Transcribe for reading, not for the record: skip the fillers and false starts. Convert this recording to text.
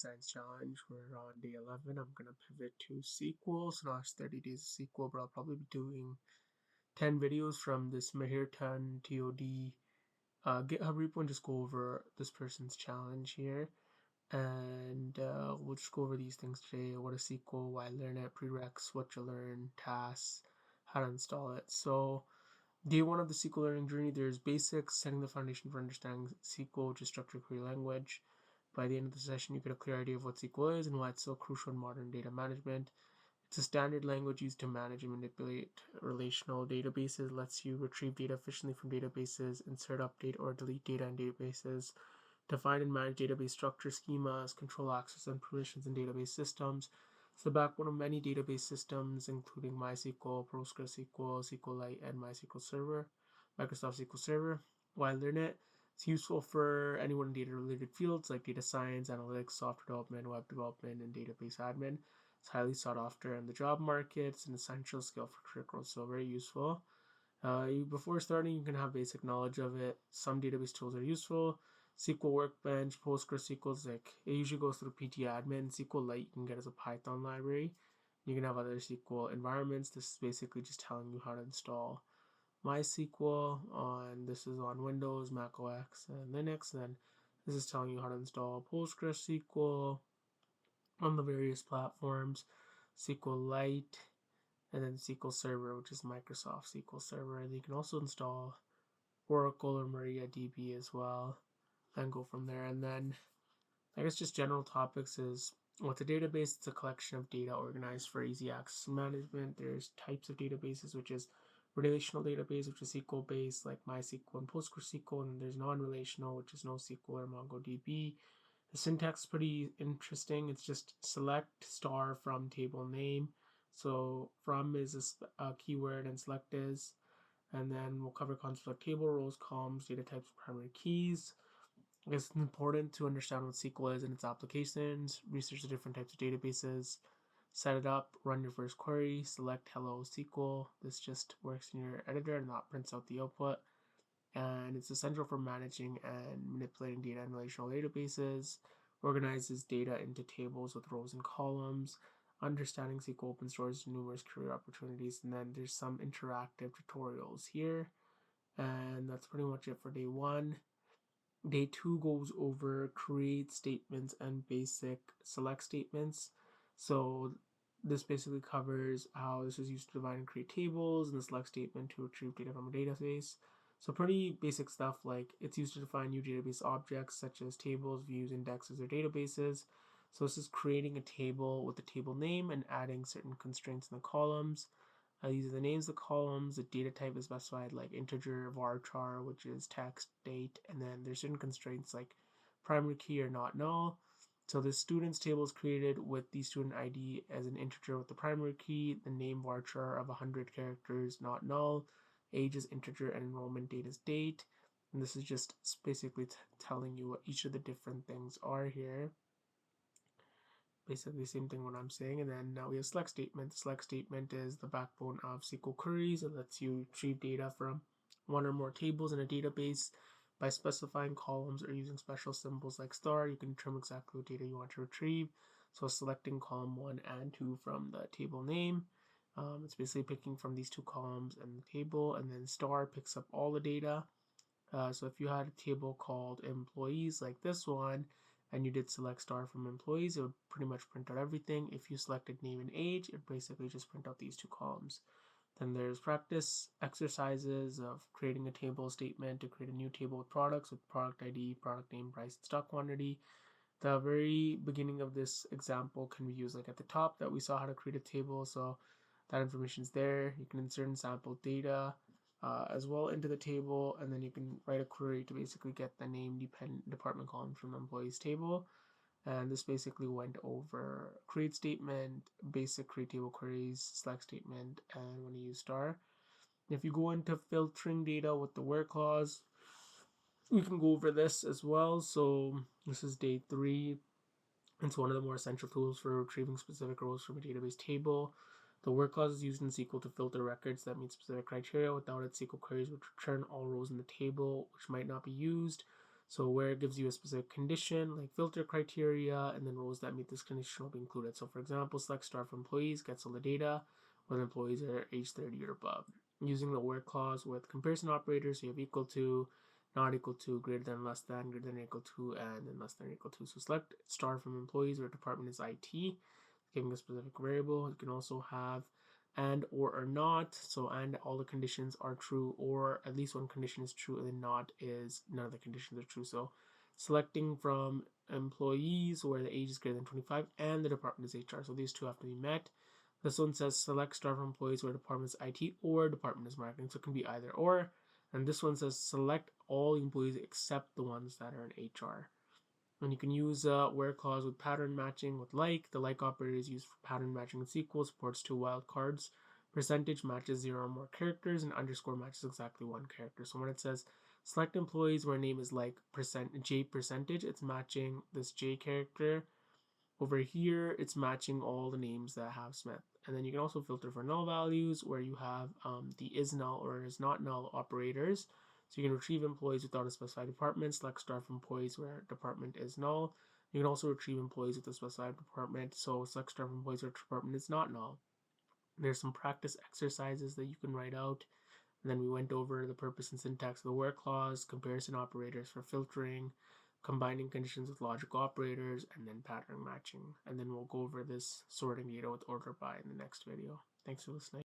Science challenge. We're on day 11. I'm going to pivot to SQL. So, last 30 days of SQL, but I'll probably be doing 10 videos from this Mahir Tan TOD GitHub repo and just go over this person's challenge here. And we'll just go over these things today. What is SQL, why learn it, prereqs, what you learn, tasks, how to install it. So, day one of the SQL learning journey, there's basics, setting the foundation for understanding SQL, which is structured query language. By the end of the session, you get a clear idea of what SQL is and why it's so crucial in modern data management. It's a standard language used to manage and manipulate relational databases, lets you retrieve data efficiently from databases, insert, update, or delete data in databases, define and manage database structure schemas, control access and permissions in database systems. It's the backbone of many database systems, including MySQL, PostgreSQL, SQLite, and MySQL Server, Microsoft SQL Server. Why learn it? It's useful for anyone in data-related fields like data science, analytics, software development, web development, and database admin. It's highly sought after in the job market. It's an essential skill for career growth, so very useful. Before starting, you can have basic knowledge of it. Some database tools are useful. SQL Workbench, PostgreSQL is like it usually goes through ptadmin. SQLite you can get as a Python library. You can have other SQL environments. This is basically just telling you how to install MySQL on this is on Windows, Mac OS, and Linux. And then this is telling you how to install PostgreSQL on the various platforms, SQLite, and then SQL Server, which is Microsoft SQL Server. And you can also install Oracle or MariaDB as well, and go from there. And then I guess just general topics is what's a database? It's a collection of data organized for easy access management. There's types of databases, which is relational database, which is SQL based like MySQL and PostgreSQL, and there's non-relational, which is NoSQL or MongoDB. The syntax is pretty interesting. It's just select star from table name. So from is a keyword and select is. And then we'll cover concepts like table, rows, columns, data types, primary keys. I guess it's important to understand what SQL is and its applications, research the different types of databases, set it up, run your first query, select hello SQL. This just works in your editor and that prints out the output. And it's essential for managing and manipulating data in relational databases, organizes data into tables with rows and columns, understanding SQL open source, numerous career opportunities, and then there's some interactive tutorials here. And that's pretty much it for day one. Day two goes over create statements and basic select statements. So this basically covers how this is used to define and create tables, and the select statement to retrieve data from a database. So pretty basic stuff, like it's used to define new database objects such as tables, views, indexes, or databases. So this is creating a table with the table name and adding certain constraints in the columns. These are the names of the columns. The data type is specified like integer, varchar, which is text, date, and then there's certain constraints like primary key or not null. So the students table is created with the student ID as an integer with the primary key, the name varchar of 100 characters, not null, age is integer, and enrollment date is date. And this is just basically telling you what each of the different things are here. Basically the same thing what I'm saying. And then now we have select statement. The select statement is the backbone of SQL queries. It lets you retrieve data from one or more tables in a database by specifying columns or using special symbols like star. You can determine exactly what data you want to retrieve. So selecting column 1 and 2 from the table name. It's basically picking from these two columns in the table, and then star picks up all the data. So if you had a table called employees like this one, and you did select star from employees, it would pretty much print out everything. If you selected name and age, it basically just print out these two columns. Then there's practice exercises of creating a table statement to create a new table with products with product ID, product name, price, and stock quantity. The very beginning of this example can be used like at the top that we saw how to create a table. So that information is there. You can insert in sample data as well into the table, and then you can write a query to basically get the name department column from the employees table. And this basically went over create statement, basic create table queries, select statement, and when you use star. If you go into filtering data with the where clause, we can go over this as well. So this is day 3. It's one of the more essential tools for retrieving specific rows from a database table. The where clause is used in SQL to filter records that meet specific criteria. Without it, SQL queries would return all rows in the table, which might not be used. So where it gives you a specific condition, like filter criteria, and then rows that meet this condition will be included. So for example, select star for employees, gets all the data when employees are age 30 or above. Using the where clause with comparison operators, so you have equal to, not equal to, greater than, less than, greater than equal to, and then less than equal to. So select star from employees where department is IT, giving a specific variable. You can also have and or not. So and all the conditions are true, or at least one condition is true, and then not is none of the conditions are true. So selecting from employees where the age is greater than 25 and the department is HR. So these two have to be met. This one says select star for employees where department is IT or department is marketing. So it can be either or. And this one says select all employees except the ones that are in HR. And you can use where clause with pattern matching with like. The like operator is used for pattern matching in SQL, supports two wildcards. Percentage matches 0 or more characters, and underscore matches exactly one character. So when it says select employees where name is like J percentage, it's matching this J character. Over here, it's matching all the names that have Smith. And then you can also filter for null values where you have the is null or is not null operators. So you can retrieve employees without a specified department, select star from employees where department is null. You can also retrieve employees with a specified department, so select star from employees where department is not null. There's some practice exercises that you can write out. And then we went over the purpose and syntax of the where clause, comparison operators for filtering, combining conditions with logical operators, and then pattern matching. And then we'll go over this sorting data with order by in the next video. Thanks for listening.